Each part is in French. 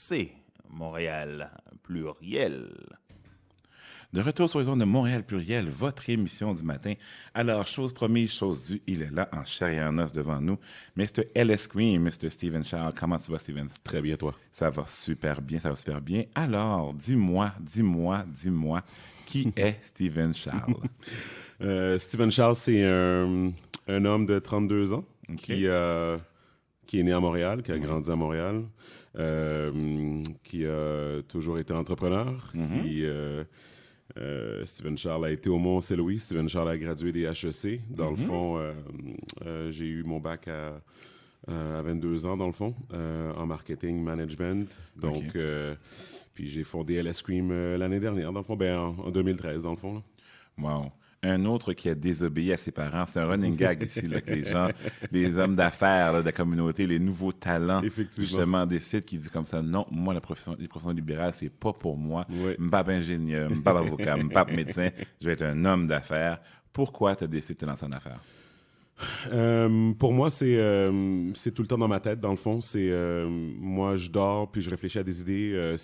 C'est Montréal Pluriel. De retour sur les ondes de Montréal Pluriel, votre émission du matin. Alors, chose promise, chose due, il est là en chair et en os devant nous. Mr. LS Cream, Mr. Steven Charles. Comment tu vas, Steven? Très bien, toi. Ça va super bien, ça va super bien. Alors, dis-moi, qui est Steven Charles? Steven Charles, c'est un homme de 32 ans qui est né à Montréal, qui a grandi à Montréal, qui a toujours été entrepreneur. Steven Charles a été au Mont-Saint-Louis. Steven Charles a gradué des HEC. Dans le fond, j'ai eu mon bac à 22 ans, dans le fond, en marketing management. Donc, puis j'ai fondé LS Cream l'année dernière, dans le fond, en 2013, dans le fond. Là. Wow. Un autre qui a désobéi à ses parents, c'est un running gag ici, là, que les gens, les hommes d'affaires là, de la communauté, les nouveaux talents, justement, décident, qui disent comme ça, non, moi, les professions libérales, c'est pas pour moi. Oui. M'pap ingénieur, m'pap avocat, m'pap médecin, je vais être un homme d'affaires. Pourquoi tu as décidé de te lancer en affaires? Pour moi, c'est tout le temps dans ma tête, dans le fond. C'est moi, je dors, puis je réfléchis à des idées.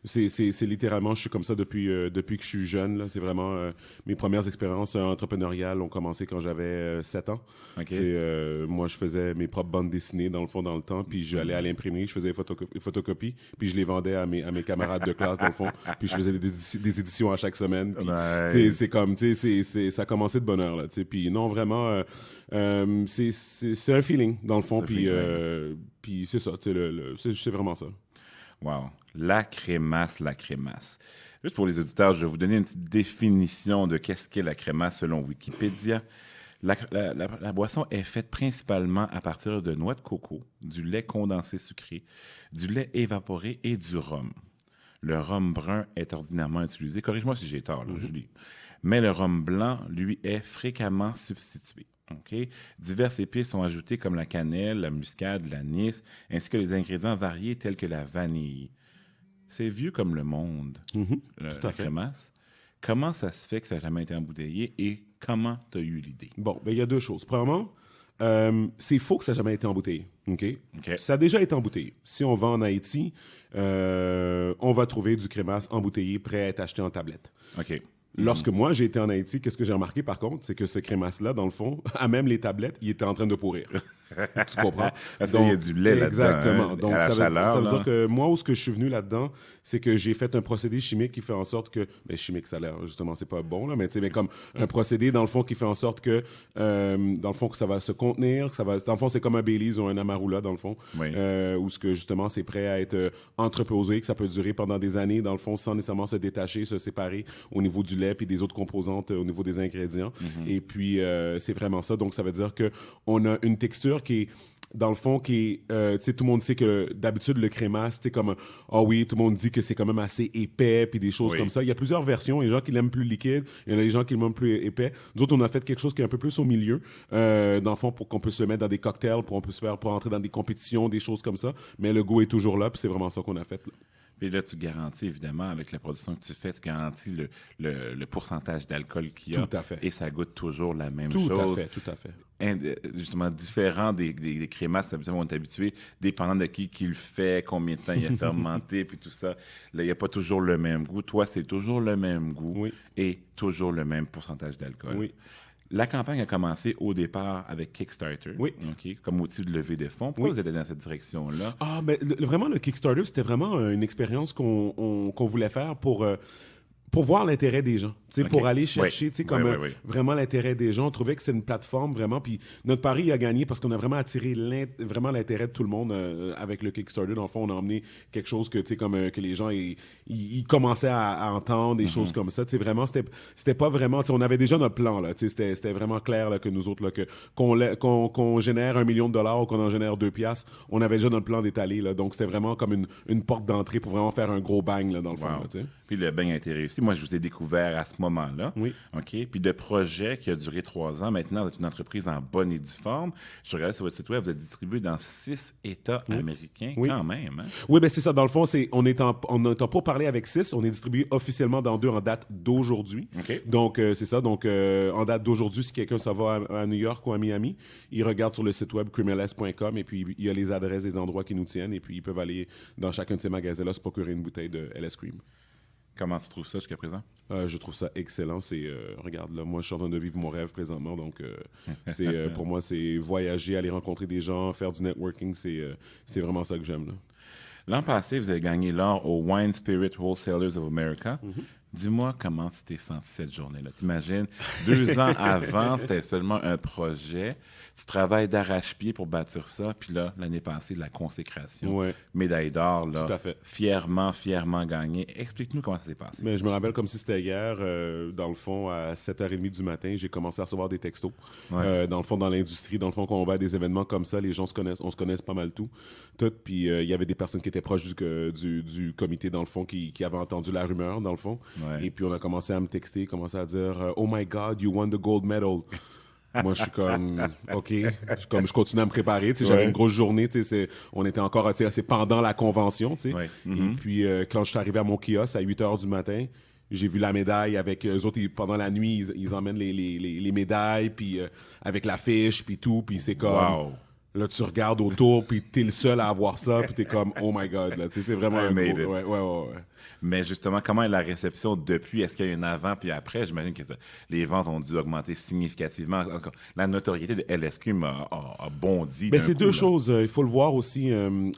C'est littéralement, je suis comme ça depuis que je suis jeune. Là. C'est vraiment mes premières expériences entrepreneuriales ont commencé quand j'avais 7 ans. Moi, je faisais mes propres bandes dessinées, dans le fond, dans le temps. Puis j'allais à l'imprimerie, je faisais des photocopies, puis je les vendais à mes camarades de classe, dans le fond. Puis je faisais des éditions à chaque semaine. Puis, c'est comme, ça a commencé de bonne heure. Là, puis non, vraiment, c'est un feeling, dans le fond. Puis c'est ça, c'est vraiment ça. Wow. La crémasse. Juste pour les auditeurs, je vais vous donner une petite définition de qu'est-ce qu'est la crémasse selon Wikipédia. La boisson est faite principalement à partir de noix de coco, du lait condensé sucré, du lait évaporé et du rhum. Le rhum brun est ordinairement utilisé. Corrige-moi si j'ai tort, là, Julie. Mais le rhum blanc, lui, est fréquemment substitué. Diverses épices sont ajoutées comme la cannelle, la muscade, l'anis, ainsi que les ingrédients variés tels que la vanille. C'est vieux comme le monde, la crémasse. Comment ça se fait que ça n'a jamais été embouteillé et comment tu as eu l'idée? Bon, il y a deux choses. Premièrement, c'est faux que ça n'a jamais été embouteillé. Ça a déjà été embouteillé. Si on va en Haïti, on va trouver du crémasse embouteillé prêt à être acheté en tablette. Lorsque moi, j'ai été en Haïti, qu'est-ce que j'ai remarqué, par contre, c'est que ce crémasse-là, dans le fond, à même les tablettes, il était en train de pourrir. Tu comprends? Parce qu'il y a du lait là-dedans. Exactement. Hein, donc, ça veut dire que moi, où ce que je suis venu là-dedans, c'est que j'ai fait un procédé chimique qui fait en sorte que... chimique, ça a l'air, justement, c'est pas bon, là, mais comme un procédé, dans le fond, qui fait en sorte que, dans le fond, que ça va se contenir, dans le fond, c'est comme un Baileys ou un Amarula, dans le fond, où ce que, justement, c'est prêt à être entreposé, que ça peut durer pendant des années, dans le fond, sans nécessairement se détacher, se séparer au niveau du lait puis des autres composantes au niveau des ingrédients. Et puis, c'est vraiment ça. Donc, ça veut dire qu'on a une texture qui est, dans le fond, qui est, tout le monde sait que d'habitude, le crémasse, comme, oui, tout le monde dit que c'est quand même assez épais, puis des choses comme ça. Il y a plusieurs versions. Il y a des gens qui l'aiment plus liquide, il y en a des gens qui l'aiment plus épais. Nous autres, on a fait quelque chose qui est un peu plus au milieu, dans le fond, pour qu'on puisse le mettre dans des cocktails, pour entrer dans des compétitions, des choses comme ça. Mais le goût est toujours là, puis c'est vraiment ça qu'on a fait, là. Puis là, tu garantis, évidemment, avec la production que tu fais, tu garantis le pourcentage d'alcool qu'il y a. Tout à fait. Et ça goûte toujours la même chose. Tout à fait. Justement, différent des crémasses, habituellement, on est habitué, dépendant de qui le fait, combien de temps il a fermenté, puis tout ça. Là, il n'y a pas toujours le même goût. Toi, c'est toujours le même goût et toujours le même pourcentage d'alcool. Oui. La campagne a commencé au départ avec Kickstarter, comme outil de levée de fonds. Pourquoi vous êtes allé dans cette direction-là? Vraiment, le Kickstarter, c'était vraiment une expérience qu'on voulait faire pour voir l'intérêt des gens, pour aller chercher vraiment l'intérêt des gens. On trouvait que c'est une plateforme vraiment, puis notre pari a gagné parce qu'on a vraiment attiré vraiment l'intérêt de tout le monde avec le Kickstarter. Dans le fond, on a emmené quelque chose que, que les gens ils commençaient à entendre, des choses comme ça. Vraiment, c'était pas vraiment... On avait déjà notre plan, là. C'était vraiment clair là, que nous autres, là, qu'on génère $1 million ou qu'on en génère 2 piastres, on avait déjà notre plan d'étaler. Donc, c'était vraiment comme une porte d'entrée pour vraiment faire un gros bang là, dans le fond. Là, Puis le beigne a été réussi. Moi, je vous ai découvert à ce moment-là. Oui. OK? Puis de projet qui a duré 3 ans. Maintenant, vous êtes une entreprise en bonne et due forme. Je regardais sur votre site web, vous êtes distribué dans 6 États américains, Oui. quand même. Hein? Oui, ben c'est ça. Dans le fond, on est en pourparlers avec 6. On est distribué officiellement dans 2 en date d'aujourd'hui. OK. Donc, c'est ça. Donc, en date d'aujourd'hui, si quelqu'un s'en va à New York ou à Miami, il regarde sur le site web creamls.com et puis il y a les adresses des endroits qui nous tiennent et puis ils peuvent aller dans chacun de ces magasins-là se procurer une bouteille de LS Cream. Comment tu trouves ça jusqu'à présent? Je trouve ça excellent. Regarde, là, moi, je suis en train de vivre mon rêve présentement. Donc, pour moi, c'est voyager, aller rencontrer des gens, faire du networking. C'est vraiment ça que j'aime. Là. L'an passé, vous avez gagné l'or au Wine Spirit Wholesalers of America. Dis-moi comment tu t'es senti cette journée-là. T'imagines, 2 ans avant, c'était seulement un projet. Tu travailles d'arrache-pied pour bâtir ça. Puis là, l'année passée, de la consécration. Ouais. Médaille d'or, là. Tout à fait. Fièrement gagné. Explique-nous comment ça s'est passé. Mais je me rappelle comme si c'était hier, dans le fond, à 7h30 du matin, j'ai commencé à recevoir des textos. Ouais. Dans le fond, dans l'industrie, dans le fond, quand on va à des événements comme ça, les gens on se connaisse pas mal tout. Puis il y avait des personnes qui étaient proches du comité, dans le fond, qui avaient entendu la rumeur, dans le fond. Ouais. Et puis on a commencé à me texter, commencé à dire « Oh my God, you won the gold medal ». Moi, je suis comme, OK. Je continue à me préparer. J'avais une grosse journée. On était encore c'est pendant la convention. Ouais. Et puis, quand je suis arrivé à mon kiosque à 8 h du matin, j'ai vu la médaille avec eux autres. Pendant la nuit, ils emmènent les médailles, puis avec l'affiche, puis tout. Puis c'est comme... Wow. Là, tu regardes autour, puis t'es le seul à avoir ça, puis t'es comme, oh my God, là, c'est vraiment I made it. Ouais. Mais justement, comment est la réception depuis? Est-ce qu'il y a un avant puis après? J'imagine que les ventes ont dû augmenter significativement. La notoriété de LS Cream a bondi. Mais c'est coup, deux là. choses. Il faut le voir aussi.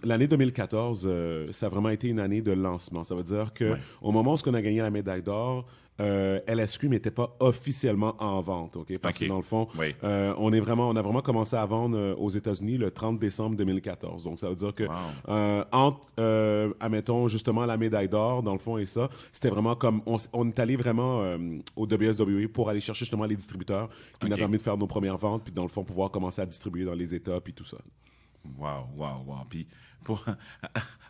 L'année 2014, ça a vraiment été une année de lancement. Ça veut dire que au moment où on a gagné la médaille d'or, LS Cream n'était pas officiellement en vente, OK? Parce que dans le fond, on a vraiment commencé à vendre aux États-Unis le 30 décembre 2014. Donc, ça veut dire que entre, admettons, justement, la médaille d'or, dans le fond, et ça, c'était vraiment comme... On est allé vraiment au WSWA pour aller chercher justement les distributeurs qui nous a permis de faire nos premières ventes, puis dans le fond, pouvoir commencer à distribuer dans les États, puis tout ça. Wow. Puis,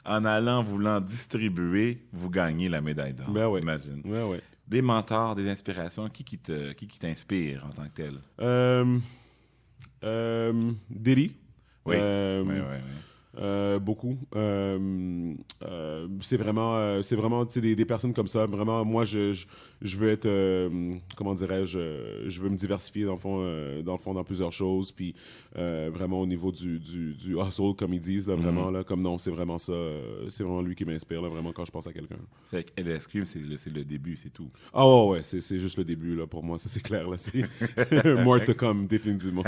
en allant, voulant distribuer, vous gagnez la médaille d'or. Ben oui. Imagine. Ouais. Des mentors, des inspirations, qui t'inspire en tant que tel? Diddy. Oui. Beaucoup. C'est vraiment des personnes comme ça. Vraiment, moi, je veux être, comment dirais-je, je veux me diversifier dans le fond, dans plusieurs choses. Puis vraiment au niveau du hustle, comme ils disent, là, vraiment, là, comme non, c'est vraiment ça. C'est vraiment lui qui m'inspire, là, vraiment, quand je pense à quelqu'un. Fait que LS Cream, c'est le début, c'est tout. Ah ouais, c'est juste le début, là, pour moi, ça c'est clair. Là, c'est more to come, définitivement.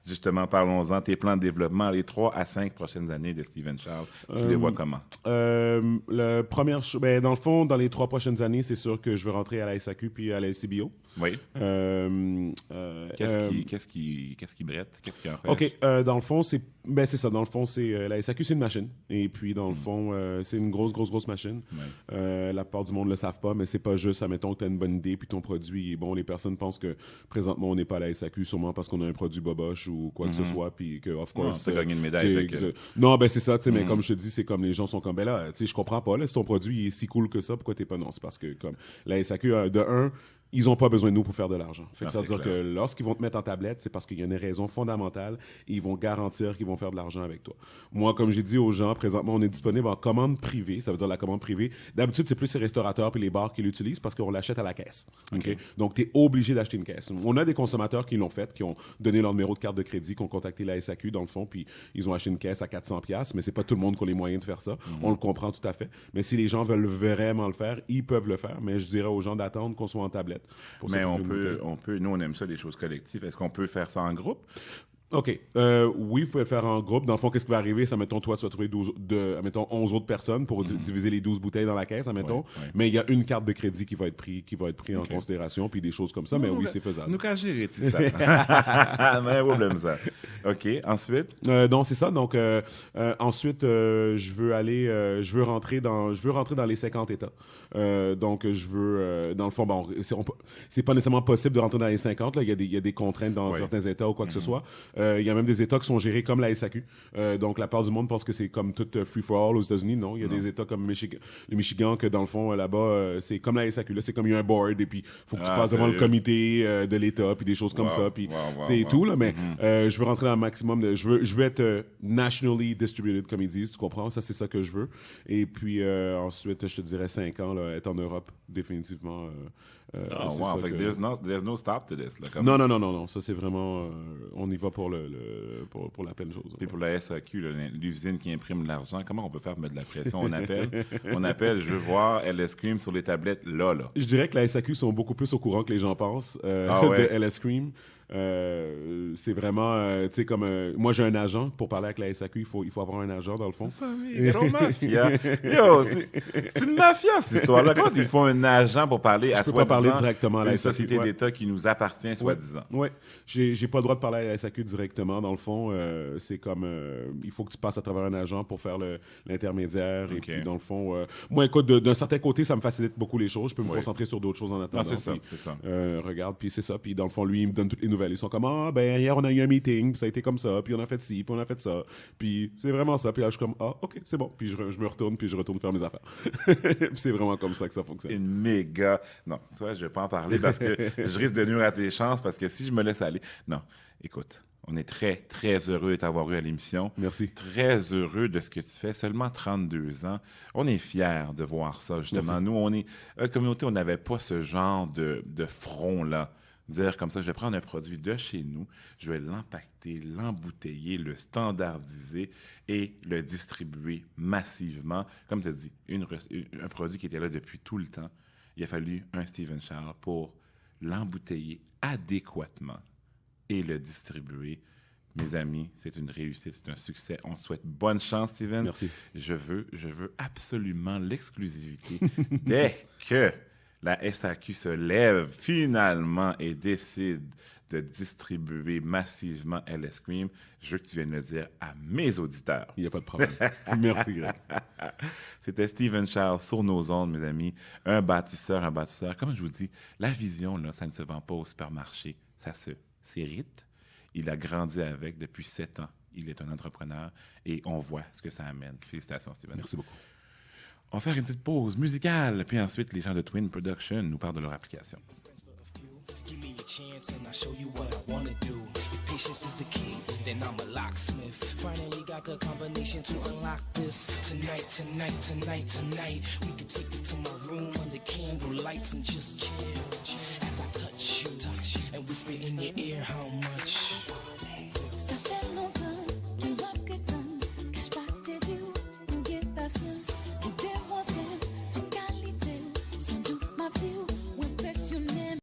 Justement, parlons-en. Tes plans de développement, les 3 à 5 prochaines années de Stephen Charles, tu les vois comment? Dans le fond, dans les 3 prochaines années, c'est sûr que je veux rentrer à la SAQ puis à la LCBO. Oui. Qu'est-ce qui brette? Qu'est-ce qui empêche? OK. Dans le fond, c'est ça. Dans le fond, la SAQ, c'est une machine. Et puis, dans le fond, c'est une grosse machine. Ouais. La plupart du monde ne le savent pas, mais c'est pas juste, admettons que tu as une bonne idée puis ton produit est bon. Les personnes pensent que présentement, on n'est pas à la SAQ, sûrement parce qu'on a un produit boboche ou quoi que ce soit. Puis que, of course. Non, gagné une médaille. Non, c'est ça. Mais comme je te dis, c'est comme les gens sont comme, ben là, je comprends pas. Là, si ton produit est si cool que ça, pourquoi t'es pas? Non, c'est parce que, comme la SAQ, de un, ils n'ont pas besoin de nous pour faire de l'argent. Ça veut dire que lorsqu'ils vont te mettre en tablette, c'est parce qu'il y a une raison fondamentale et ils vont garantir qu'ils vont faire de l'argent avec toi. Moi, comme j'ai dit aux gens, présentement, on est disponible en commande privée. Ça veut dire la commande privée. D'habitude, c'est plus les restaurateurs et les bars qui l'utilisent parce qu'on l'achète à la caisse. Okay? Donc, tu es obligé d'acheter une caisse. On a des consommateurs qui l'ont fait, qui ont donné leur numéro de carte de crédit, qui ont contacté la SAQ, dans le fond, puis ils ont acheté une caisse à 400$, mais c'est pas tout le monde qui a les moyens de faire ça. On le comprend tout à fait. Mais si les gens veulent vraiment le faire, ils peuvent le faire. Mais je dirais aux gens d'attendre qu'on soit en tablette. Mais on peut, nous, on aime ça, les choses collectives. Est-ce qu'on peut faire ça en groupe? OK. Oui, vous pouvez le faire en groupe. Dans le fond, qu'est-ce qui va arriver? C'est, admettons, toi, tu vas trouver 11 autres personnes pour diviser les 12 bouteilles dans la caisse, admettons. Ouais. Mais il y a une carte de crédit qui va être pris en considération, puis des choses comme ça. Mais oui, c'est faisable. Nous, quand j'ai réussi ça. Mais problème, ça. OK. Ensuite? Donc, c'est ça. Donc, ensuite, je veux rentrer dans les 50 États. Donc, je veux, dans le fond, c'est pas nécessairement possible de rentrer dans les 50. Là. Il y a des contraintes dans certains États ou quoi que ce soit. Il y a même des États qui sont gérés comme la SAQ. Donc, la part du monde pense que c'est comme tout free-for-all aux États-Unis. Non, il y a des États comme le Michigan que, dans le fond, là-bas, c'est comme la SAQ. Là, c'est comme il y a un board et puis il faut que tu passes devant le comité de l'État puis des choses comme ça. Puis, et tout, là. Mais je veux rentrer dans le maximum. Je veux être nationally distributed, comme ils disent. Tu comprends? Ça, c'est ça que je veux. Et puis, ensuite, je te dirais 5 ans, là, être en Europe, définitivement. Fait que there's no stop to this. Là, comme... Non. Ça, c'est vraiment... on y va pour la pleine chose. Puis pour la SAQ, l'usine qui imprime l'argent, comment on peut faire pour mettre de la pression? On appelle, je veux voir LS Cream sur les tablettes, là. Je dirais que la SAQ sont beaucoup plus au courant que les gens pensent de LS Cream. C'est vraiment, tu sais, comme moi j'ai un agent pour parler avec la SAQ, il faut avoir un agent dans le fond. C'est une mafia. Yo, c'est une mafia cette histoire-là. Comment il faut un agent pour parler à soi-disant parler directement à la une SAQ, société d'État qui nous appartient soi-disant? Oui, j'ai pas le droit de parler à la SAQ directement. Dans le fond, c'est comme il faut que tu passes à travers un agent pour faire l'intermédiaire. Okay. Et puis dans le fond, moi écoute, d'un certain côté, ça me facilite beaucoup les choses. Je peux me concentrer sur d'autres choses en attendant. Ah, c'est ça. Regarde, puis c'est ça. Puis dans le fond, lui, il me donne toutes les nouvelles. Ils sont comme, hier, on a eu un meeting, puis ça a été comme ça, puis on a fait ci, puis on a fait ça. Puis c'est vraiment ça. Puis là, je suis comme, OK, c'est bon. Puis je me retourne, puis je retourne faire mes affaires. Puis c'est vraiment comme ça que ça fonctionne. Une méga... Non, toi, je vais pas en parler parce que je risque de nuire à tes chances, parce que si je me laisse aller... Non, écoute, on est très, très heureux de t'avoir eu à l'émission. Merci. Très heureux de ce que tu fais. Seulement 32 ans. On est fiers de voir ça, justement. Merci. Nous, on est... La communauté, on n'avait pas ce genre de front-là. Dire comme ça, je vais prendre un produit de chez nous, je vais l'empacter, l'embouteiller, le standardiser et le distribuer massivement. Comme tu as dit, un produit qui était là depuis tout le temps. Il a fallu un Stephen Charles pour l'embouteiller adéquatement et le distribuer. Mes amis, c'est une réussite, c'est un succès. On te souhaite bonne chance, Steven. Merci. Je veux absolument l'exclusivité dès que la SAQ se lève finalement et décide de distribuer massivement LS Cream. Je veux que tu viennes le dire à mes auditeurs. Il n'y a pas de problème. Merci, Greg. C'était Stephen Charles sur nos ondes, mes amis. Un bâtisseur. Comme je vous dis, la vision, là, ça ne se vend pas au supermarché. Ça s'hérite. Il a grandi avec depuis 7 ans. Il est un entrepreneur et on voit ce que ça amène. Félicitations, Stephen. Merci beaucoup. On va faire une petite pause musicale, puis ensuite, les gens de Twin Production nous parlent de leur application. Give me a chance and I'll show you what I wanna do. If patience is the key, then I'm a locksmith. Finally got the combination to unlock this. Tonight, we can take this to my room under candle lights and just